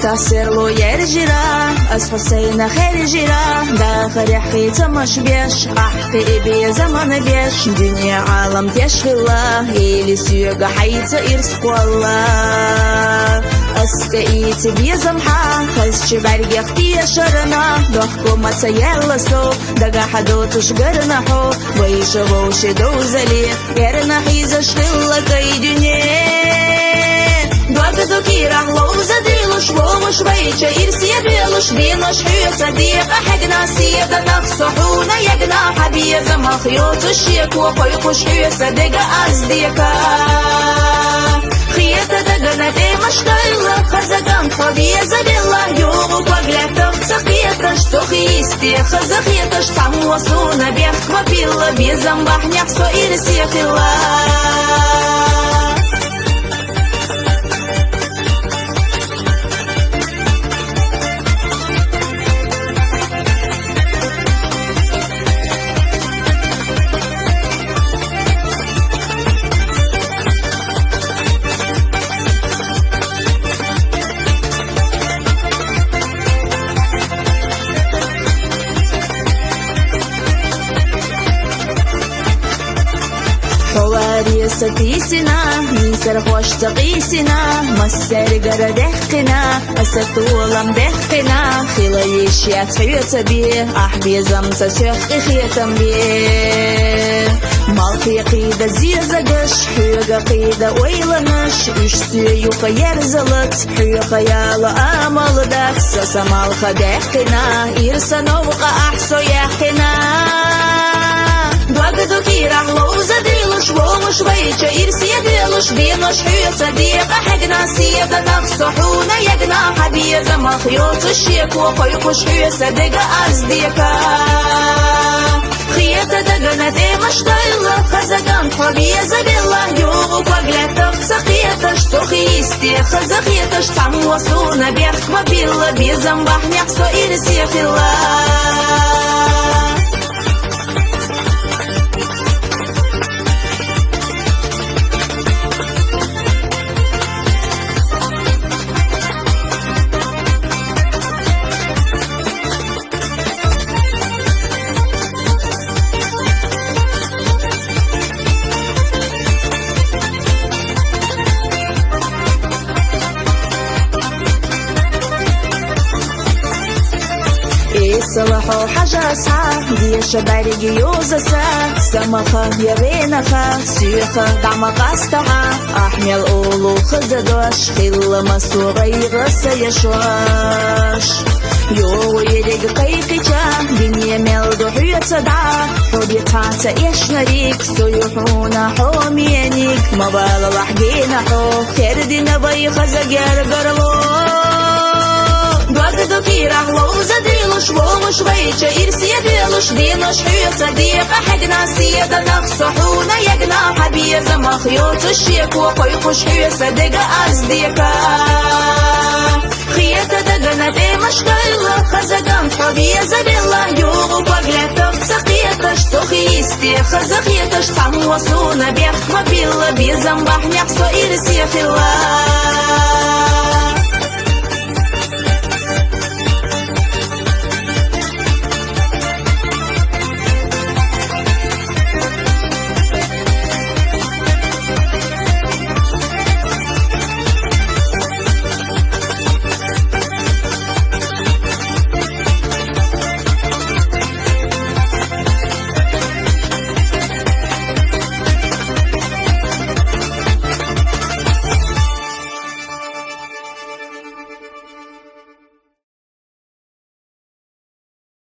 تصير له يرجرا أس حسين خير جرا داخل حيت مش بيش أحكي بي زمان بيش دنيا عالم تشغلا إلي سيوغا حيت إرسق والله أسكيت بي زمحا خلش برقي اختي شرنا دحكو ما تيلسو دقا حدو تشقرنا حو ويشغو شدو زلي يرنا حيز شغلا كي دنيا Двадцать кирах лоуза дилуш вомуш вейча ирсия белуш винош хюца дика хагна сида нахсухуна ягна хабиеза махьюту щеку койкуш хюца дега аздика Хиета дагана тема штайла хазаган хабиеза бела югу поглядов цахеташ сухисти хазахеташ самуасуна бех квапила безам бахнях со ирсия хила حواريس تيسنا نيسر خوش تقيسنا مسر قردحقنا أستولم دحقنا خلايش يتحيط بيه أحبي زمت سيخي خيتم بيه مالخي قيدة زيزقش حيوغا قيدة ويلنش إش سيوخ يرزلت حيوخ يالا أمال داك سسا مالخ دحقنا إرسا نوغ أحسو يحقنا Двадцать кирах лоуза дилуш вомуш вейча ирсия белуш винош хюца дика хагна сида нахсухуна ягна хабиеза махьюту щеку койкуш хюца дега аздика Хиета дагана тема штайла хазаган хабиеза бела югу поглядов цахеташ сухисти хазахеташ самуасуна бех квапила безам бахнях со ирсия хила صلحوا حاجة صعب ديش بارجي يوزسا سمخة يبينخة سيخة دعم قاستها أحمل أولو خزدوش خل مسوغي غسا يشوش يو يريق قيقجا دنيا ملدو حيوتا دا حبي تاتا يشنريك سيوحونا حومينيك مبالا لحقينا حو خير دينا بي خزاقير قرلو Двадцать кирах лоуза дилуш вомуш вейча ирсия белуш винош хюца дика хагна сида нахсухуна ягна хабиеза махьюту щеку койкуш хюца дега аздика Хиета дагана тема штайла хазаган хабиеза бела югу поглядов цахеташ сухисти хазахеташ самуасуна бех квапила безам бахнях со ирсия хила